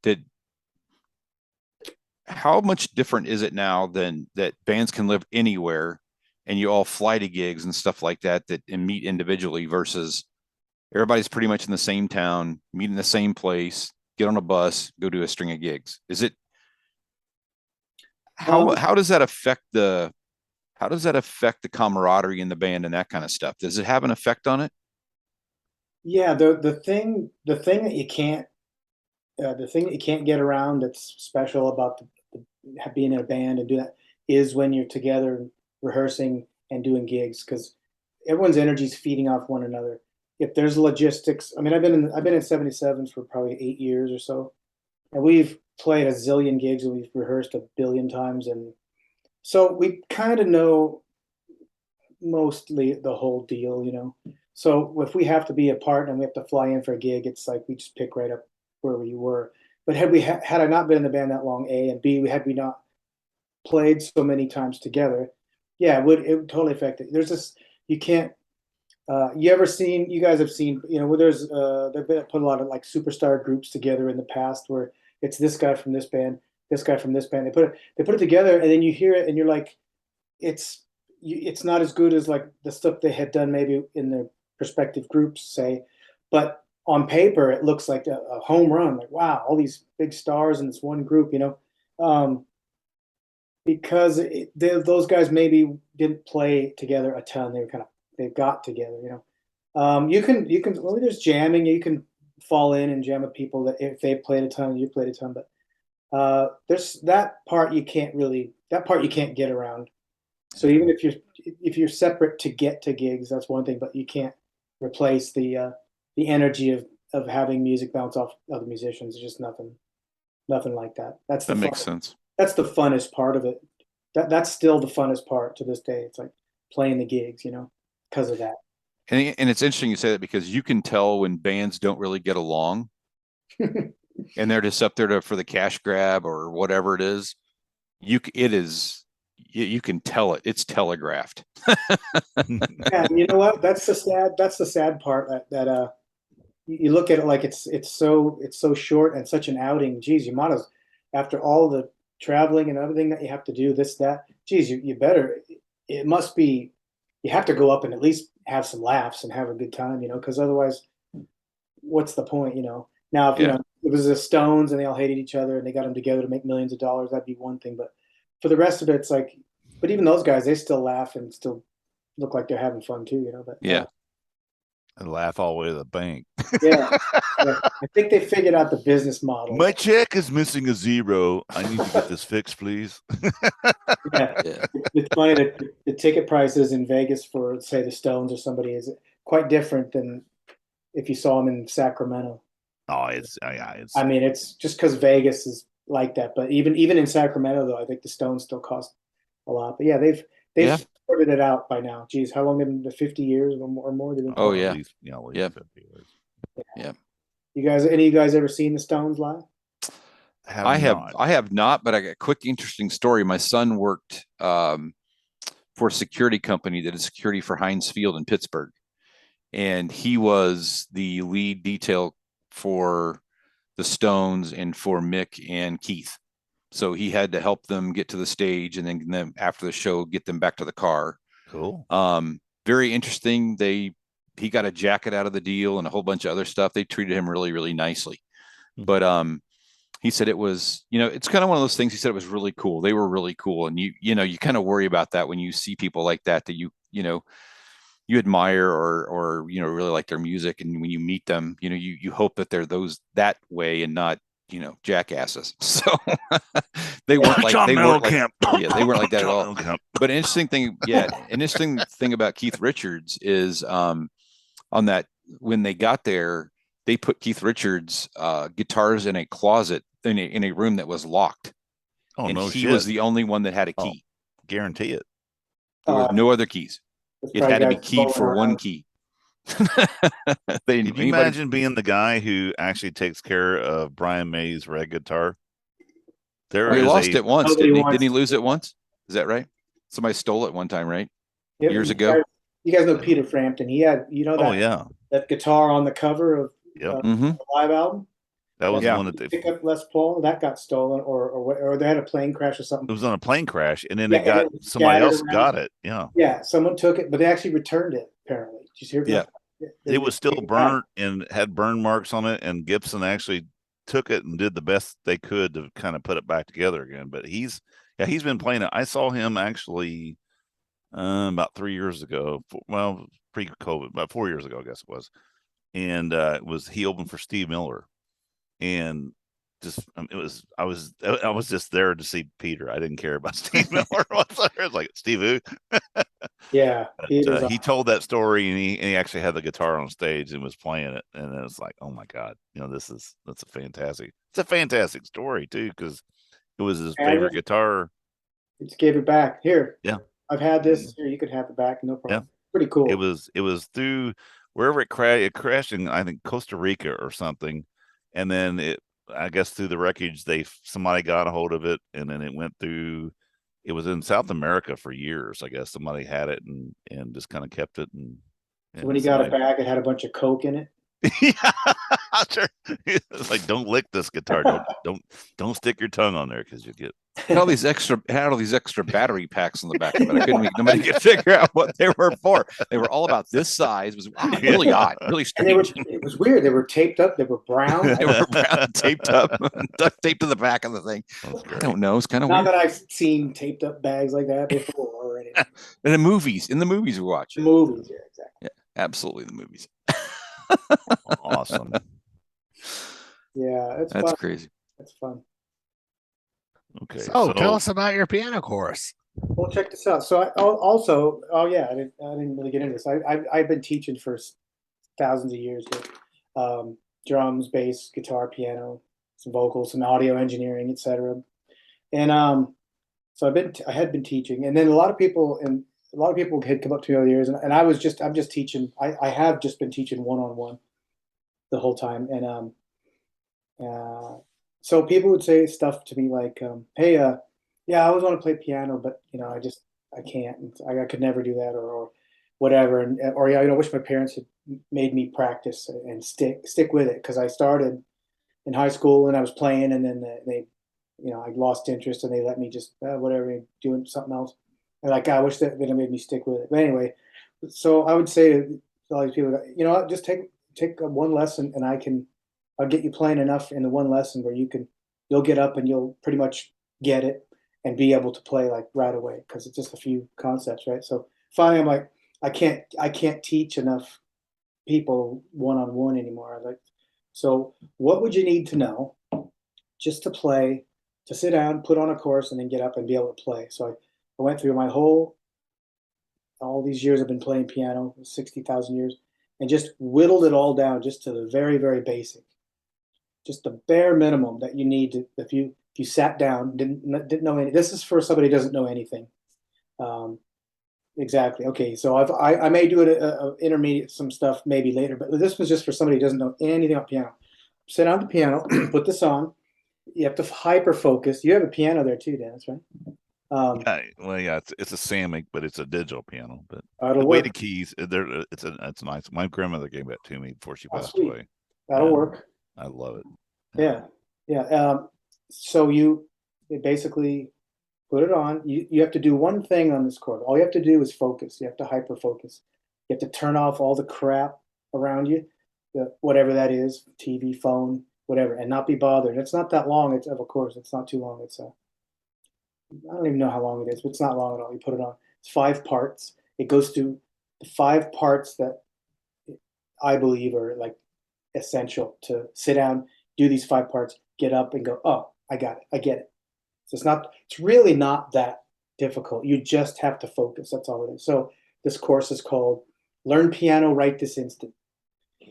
how much different is it now than that bands can live anywhere and you all fly to gigs and stuff like that and meet individually versus everybody's pretty much in the same town, meet in the same place, get on a bus, go do a string of gigs? Is it how does that affect the camaraderie in the band and that kind of stuff? Does it have an effect on it?
Yeah, the thing that you can't get around that's special about being in a band and do that is when you're together rehearsing and doing gigs, because everyone's energy is feeding off one another. If there's logistics, I mean, I've been in 77 for probably 8 years or so, and we've played a zillion gigs and we've rehearsed a billion times, and so we kind of know mostly the whole deal. So if we have to be apart and we have to fly in for a gig, it's like we just pick right up where we were. But had I not been in the band that long, A, and B, had we not played so many times together, yeah, it would totally affect it. There's this, you can't. You guys have seen, where they've been put a lot of like superstar groups together in the past where it's this guy from this band, this guy from this band. They put it together, and then you hear it and you're like, it's not as good as like the stuff they had done maybe in their respective groups, say, but on paper it looks like a home run. Like, wow, all these big stars in this one group. because those guys maybe didn't play together a ton. They got together, you know. Well, there's jamming. You can fall in and jam with people that if they played a ton and you played a ton, but there's that part you can't get around. So even if you're separate to get to gigs, that's one thing, but you can't replace the energy of having music bounce off other musicians. There's just nothing like that.
That makes sense.
That's the funnest part of it. That's still the funnest part to this day. It's like playing the gigs, you know, because of that.
And it's interesting you say that because you can tell when bands don't really get along and they're just up there for the cash grab or whatever it is. You can tell it. It's telegraphed.
Yeah, and you know what? That's the sad part that you look at it like it's so short and such an outing. Geez, you might as after all the traveling and everything that you have to do, this, that, geez, you better, it must be, you have to go up and at least have some laughs and have a good time, you know, because otherwise, what's the point, you know? Now, if you know, it was the Stones and they all hated each other and they got them together to make millions of dollars, that'd be one thing. But for the rest of it, it's like, but even those guys, they still laugh and still look like they're having fun too, you know. But
yeah.
And laugh all the way to the bank.
Yeah. I think they figured out the business model.
My check is missing a zero. I need to get this fixed, please.
Yeah. It's funny that the ticket prices in Vegas for, say, the Stones or somebody is quite different than if you saw them in Sacramento.
Oh, it's.
I mean, it's just because Vegas is like that. But even in Sacramento, though, I think the Stones still cost a lot. But yeah, they've sorted it out by now. Geez, how long have they been? 50 years or more? They've been
Oh yeah,
at least 50 years.
Yeah. Any of you guys ever seen the Stones live?
I have not, but I got a quick interesting story. My son worked for a security company that is security for Heinz Field in Pittsburgh, and he was the lead detail for the Stones and for Mick and Keith. So he had to help them get to the stage, and then after the show, get them back to the car.
Cool.
Very interesting. He got a jacket out of the deal and a whole bunch of other stuff. They treated him really, really nicely. Mm-hmm. But he said it was, you know, it's kind of one of those things. He said it was really cool. They were really cool, and you kind of worry about that when you see people like that you admire or really like their music, and when you meet them, you hope that they're that way and not jackasses. So they weren't like that at all. But an interesting thing about Keith Richards is on that, when they got there, they put Keith Richards guitars in a closet in a room that was locked.
Oh,
and
no
he
shit.
was the only one that had a key.
Guarantee it.
There was no other keys. It had to be keyed for one key.
Can you imagine being the guy who actually takes care of Brian May's red guitar?
He lost it once, didn't he? Didn't he lose it once? Is that right? Somebody stole it one time, right?
Yep.
Years ago.
You guys know Peter Frampton. He had, that guitar on the cover of the live album.
That was one that they
pick up Les Paul. That got stolen, or they had a plane crash or something.
It was on a plane crash, and then somebody else got it. Yeah.
Yeah, someone took it, but they actually returned it. Apparently, did you hear?
Yeah.
It was still burnt and had burn marks on it, and Gibson actually took it and did the best they could to kind of put it back together again. But he's been playing it. I saw him actually about 3 years ago. Well, pre-COVID, about 4 years ago, I guess it was. And he opened for Steve Miller, and I was just there to see Peter. I didn't care about Steve Miller whatsoever. It was like, Steve who?
Yeah,
he told that story, and he actually had the guitar on stage and was playing it, and it was like, oh my god, that's a fantastic story too, because it was his favorite guitar.
He just gave it back. Here,
yeah,
I've had this. Here, you could have it back, no problem. Yeah. Pretty cool.
It was through wherever it crashed. It crashed in, I think, Costa Rica or something, and then I guess through the wreckage, somebody got a hold of it, and then it went through. It was in South America for years. I guess somebody had it and just kind of kept it. And
so when he got it back, it had a bunch of coke in it.
Yeah, sure. It's like, don't lick this guitar. Don't stick your tongue on there because you get
Had all these extra battery packs on the back of it. Nobody could figure out what they were for. They were all about this size. It was really odd, really strange.
It was weird. They were taped up. They were brown.
They were brown, taped up, duct taped to the back of the thing. I don't know. It's kind of
Not
weird.
that I've seen taped up bags like that before already.
In the movies we watch.
The movies, yeah, exactly.
Yeah, absolutely, the movies.
Awesome.
Yeah,
That's
fun.
crazy.
That's fun.
Okay.
So tell us about your piano course.
Well, check this out. So I didn't really get into this. I've been teaching for thousands of years. Drums, bass, guitar, piano, some vocals, some audio engineering, etc. And so I had been teaching, and then a lot of people had come up to me over the years, and I'm just teaching. I have just been teaching one-on-one the whole time, and so people would say stuff to me like, "Hey, yeah, I always want to play piano, but I can't. I could never do that, or whatever." Or yeah, I wish my parents had made me practice and stick with it, because I started in high school and I was playing, and then they I lost interest, and they let me just whatever, doing something else. And like, I wish that made me stick with it. But anyway, so I would say to all these people, just take one lesson, and I'll get you playing enough in the one lesson where you'll get up and you'll pretty much get it and be able to play like right away, because it's just a few concepts, right? So finally, I'm like, I can't teach enough people one-on-one anymore. I was like, so what would you need to know just to play, to sit down, put on a course, and then get up and be able to play? So I went through all these years I've been playing piano, 60,000 years, and just whittled it all down just to the very, very basic, just the bare minimum that you need to, if you sat down, didn't know any. This is for somebody who doesn't know anything. Exactly. Okay. So I may do a intermediate, some stuff maybe later, but this was just for somebody who doesn't know anything about piano. Sit down at the piano, put this on. You have to hyper focus. You have a piano there too, Dennis, right?
Yeah, it's a Samick, but it's a digital piano. But
That'll
the
work.
weighted keys, it's nice. My grandmother gave that to me before she passed
sweet.
away.
That'll work.
I love it.
Yeah. So you basically put it on. You have to do one thing on this chord. All you have to do is focus. You have to hyper focus. You have to turn off all the crap around you, whatever that is, TV, phone, whatever, and not be bothered. It's not that long. It's, of course, it's not too long. I don't even know how long it is, but it's not long at all. You put it on. It's 5 parts. It goes through the 5 parts that I believe are like essential to sit down, do these 5 parts, get up and go, oh, I got it. I get it. So it's really not that difficult. You just have to focus. That's all it is. So this course is called Learn Piano Right This Instant.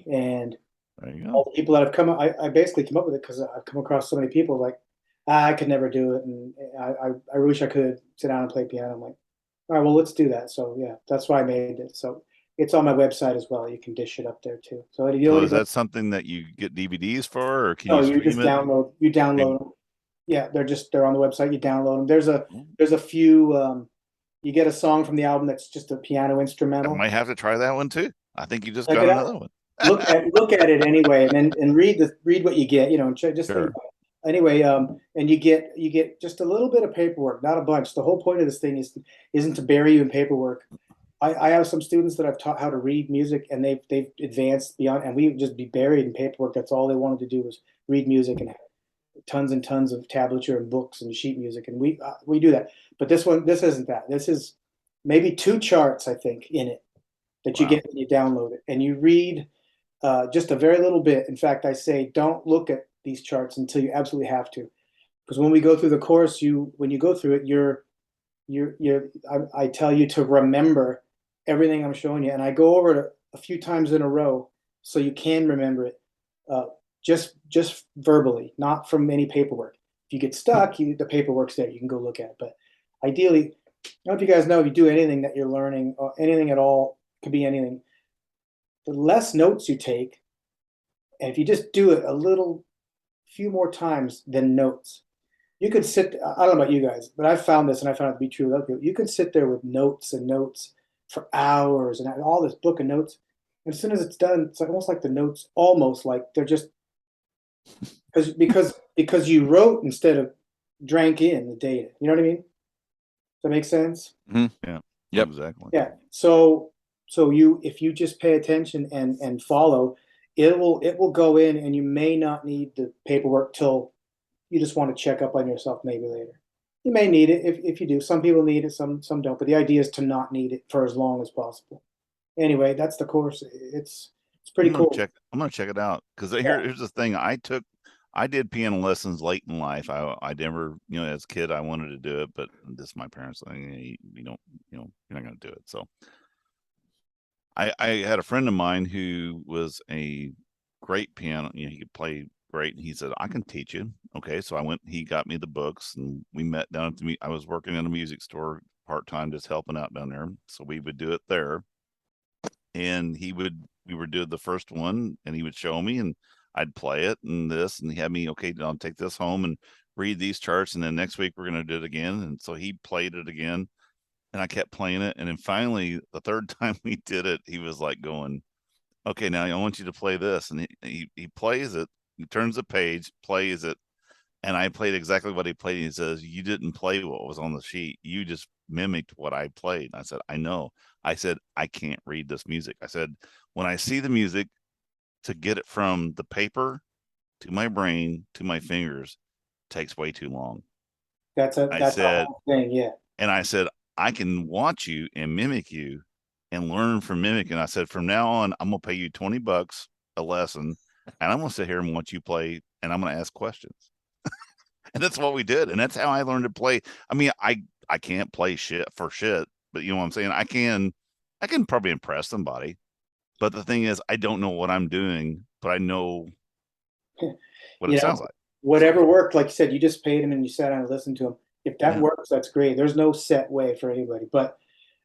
And
there you go.
all the people that have come, I basically came up with it because I've come across so many people like, I could never do it, and I wish I could sit down and play piano. I'm like, all right, well, let's do that. So yeah, that's why I made it. So it's on my website as well. You can dish it up there too. So
is that something that you get DVDs for, or can you
just
stream it?
You download them. Yeah, they're on the website. You download them. There's a few. You get a song from the album that's just a piano instrumental.
I might have to try that one too. I think you just
Check
got
it
another
out.
one.
Look at it anyway, and read what you get. And just
Sure.
Anyway, and you get just a little bit of paperwork, not a bunch. The whole point of this thing isn't to bury you in paperwork. I have some students that I've taught how to read music, and they've advanced beyond, and we would just be buried in paperwork. That's all they wanted to do was read music and have tons and tons of tablature and books and sheet music, and we do that. But this isn't that. This is maybe 2 charts, I think, in it that you get when you download it, and you read just a very little bit. In fact, I say don't look at these charts until you absolutely have to, because when we go through the course, when you go through it, I tell you to remember everything I'm showing you, and I go over it a few times in a row so you can remember it, just verbally, not from any paperwork. If you get stuck, the paperwork's there. You can go look at it. But ideally, I don't know if you guys know, if you do anything that you're learning, or anything at all, could be anything, the less notes you take, and if you just do it few more times than notes, you could sit. I don't know about you guys, but I found this, and I found it to be true with other people. You can sit there with notes and notes for hours, and all this book of notes. And as soon as it's done, it's almost like the notes, almost like they're just because you wrote instead of drank in the data. You know what I mean? Does that make sense?
Yeah.
Yep.
Exactly.
Yeah. So if you just pay attention and follow, it will go in, and you may not need the paperwork till you just want to check up on yourself maybe later. You may need it if you do. Some people need it, some don't. But the idea is to not need it for as long as possible. Anyway, that's the course. It's pretty cool.
I'm gonna check it out because
Yeah.
here's the thing. I did piano lessons late in life. I never, as a kid, I wanted to do it, but this my parents saying, you don't, you're not gonna do it. So I had a friend of mine who was a great piano. He could play great, and he said, I can teach you. Okay, so I went. He got me the books, and we met down at I was working in a music store part time, just helping out down there. So we would do it there, and we would do the first one, and he would show me, and I'd play it and this, and he had me, okay, I'll take this home and read these charts, and then next week we're going to do it again. And so he played it again, and I kept playing it. And then finally, the third time we did it, he was like going, okay, now I want you to play this. And he plays it, he turns the page, plays it. And I played exactly what he played. And he says, you didn't play what was on the sheet. You just mimicked what I played. And I said, I know. I said, I can't read this music. I said, when I see the music, to get it from the paper to my brain to my fingers takes way too long.
That's the whole thing, yeah.
And I said, I can watch you and mimic you and learn from mimicking. I said, from now on, I'm gonna pay you $20 a lesson, and I'm gonna sit here and watch you play, and I'm gonna ask questions. And that's what we did, and that's how I learned to play. I mean, I can't play shit, but you know what I'm saying? I can probably impress somebody. But the thing is, I don't know what I'm doing, but I know what it sounds like.
Whatever worked, like you said, you just paid him and you sat down and listened to him. If that works, that's great. There's no set way for anybody. But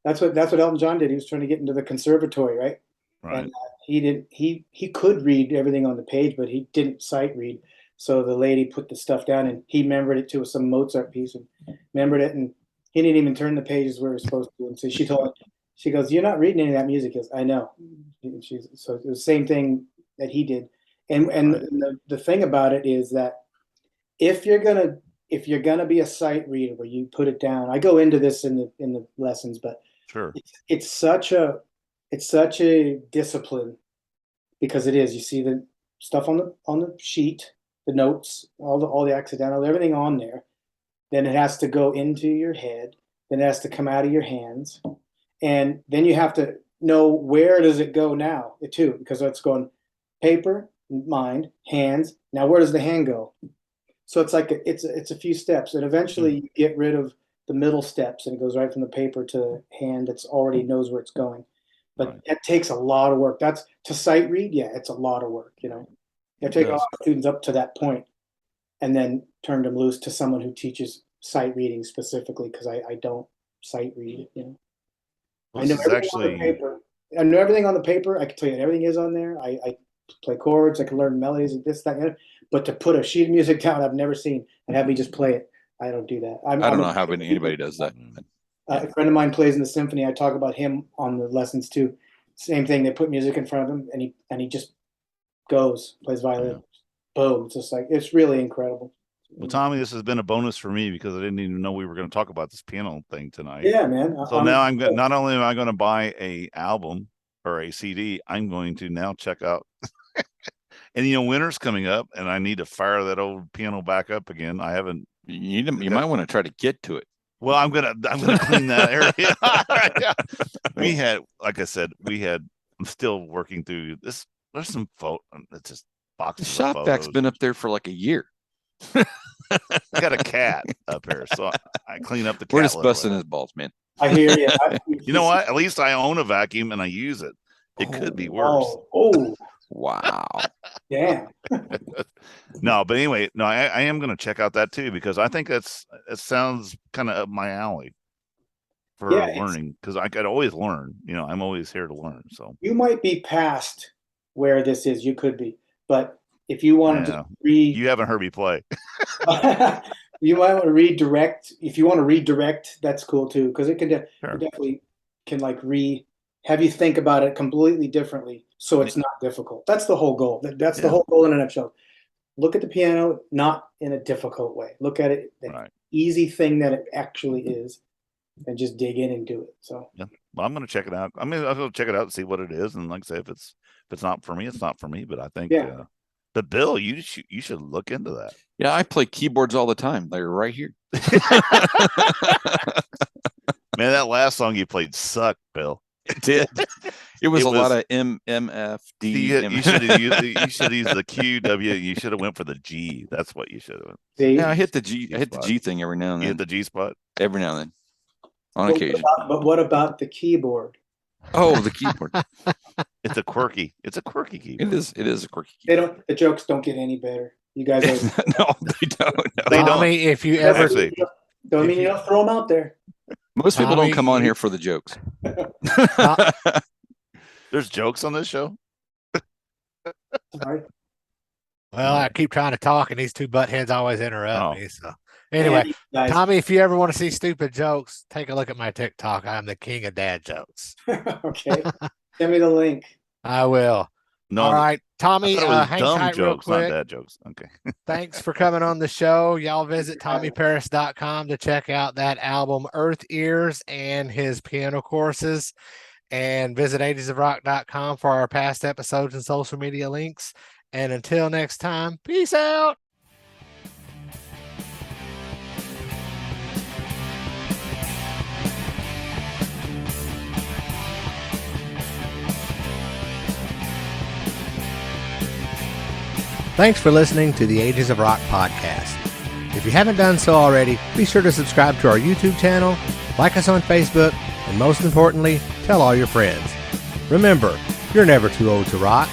that's what Elton John did. He was trying to get into the conservatory, right?
Right.
And he could read everything on the page, but he didn't sight read. So the lady put the stuff down, and he remembered it to some Mozart piece and remembered it, and he didn't even turn the pages where he was supposed to. And so she told him, she goes, you're not reading any of that music. He goes, I know. So it was the same thing that he did. And the thing about it is that if you're gonna be a sight reader where you put it down, I go into this in the lessons, but
sure,
it's such a discipline, because it is. You see the stuff on the sheet, the notes, all the accidental, everything on there. Then it has to go into your head. Then it has to come out of your hands. And then you have to know, where does it go now, too, because it's going paper, mind, hands. Now, where does the hand go? So it's like it's a few steps, and eventually you get rid of the middle steps, and it goes right from the paper to hand that's already knows where it's going. But it takes a lot of work. That's to sight read. Yeah, it's a lot of work. You take a lot of students up to that point, and then turn them loose to someone who teaches sight reading specifically, because I don't sight read.
Well,
I know everything on the paper. I know everything on the paper. I can tell you everything is on there. I play chords. I can learn melodies and this, that, and that. But to put a sheet of music down, I've never seen, and have me just play it. I don't do that.
I don't know how anybody does that.
A friend of mine plays in the symphony. I talk about him on the lessons too. Same thing. They put music in front of him, and he just goes, plays violin. Yeah. Boom. It's just like, it's really incredible.
Well, Tommy, this has been a bonus for me because I didn't even know we were going to talk about this piano thing tonight.
Yeah, man.
So now not only am I going to buy a album or a CD, I'm going to now check out. And winter's coming up, and I need to fire that old piano back up again. I haven't.
You might want to try to get to it.
Well, I'm gonna clean that area. We had, like I said, I'm still working through this. There's some photo. It's just boxes.
The shop vac's been up there for like a year.
I got a cat up here, so I clean up the cat.
We're just busting his balls, man.
I hear you.
You know what? At least I own a vacuum and I use it. It could be worse.
Oh.
Wow.
Damn.
No, but anyway, no, I am going to check out that too, because I think it sounds kind of up my alley for learning, because I could always learn. I'm always here to learn. So
you might be past where this is. You could be, but if you wanted to read,
you haven't heard me play.
You might want to redirect. If you want to redirect, that's cool too, because it can definitely can have you think about it completely differently, so it's not difficult. That's the whole goal. That's the whole goal in a nutshell. look at the piano not in a difficult way. Look at it the
Right.
easy thing that it actually is, and just dig in and do it. So
Yeah. Well, I'm going to check it out. I mean, I'll go check it out and see what it is. And like I say, if it's not for me, it's not for me. But I think,
Yeah.
but Bill, you should look into that.
Yeah, I play keyboards all the time. They're right here.
Man, that last song you played sucked, Bill.
It did. It was
It
a lot
was-
of MFD.
You should have used the Q, W. You should have went for the G. That's what you should have.
see,
Yeah, I hit the G thing every now and
You
then.
hit the G spot.
Every now and then. On
but
occasion.
but what about the keyboard?
Oh, the keyboard.
It's a quirky keyboard.
It is a quirky
They
keyboard.
don't. The jokes don't get any better. You guys are.
No, they don't. No.
They don't.
Tommy, if you ever
Actually,
Don't
if
mean you
you-
don't throw them out there.
Most people
Tommy,
don't come on
you-
here for the jokes.
there's jokes on this show.
Sorry.
well, I keep trying to talk, and these two buttheads always interrupt
Oh.
me. So anyway,
Man, you guys.
Tommy, if you ever want to see stupid jokes, take a look at my TikTok. I'm the king of dad jokes.
Okay. Send me the link.
I will.
No,
All right,
I
Tommy,
thought it was
hang
dumb
tight real
jokes, not
quick.
dad jokes. Okay.
Thanks for coming on the show. Y'all visit TommyParis.com to check out that album EarthEARTHEARZ and his piano courses. And visit 80sofrock.com for our past episodes and social media links. And until next time, peace out. Thanks for listening to the Ages of Rock podcast. If you haven't done so already, be sure to subscribe to our YouTube channel, like us on Facebook, and most importantly, tell all your friends. Remember, you're never too old to rock.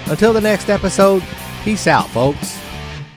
Until the next episode, peace out, folks.